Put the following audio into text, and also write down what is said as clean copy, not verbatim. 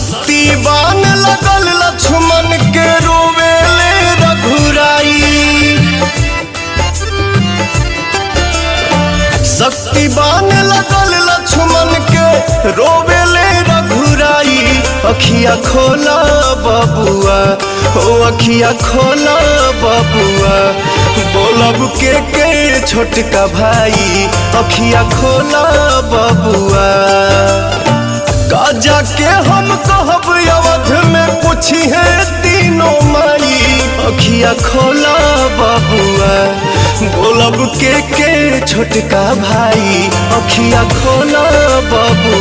शक्तिवान लगल लक्ष्मण के रोवेले रघुराई। शक्तिवान लगल लक्ष्मण के रोवेले रघुराई। अखिया खोला बबुआ, ओ अखिया खोला बबुआ, बोलब के छोटका भाई। अखिया खोला बबुआ, का जाके हम कहब अवध में पूछी है तीनों माई। अखिया खोला बबुआ, बोलब के छोटका भाई। अखिया खोला बबुआ।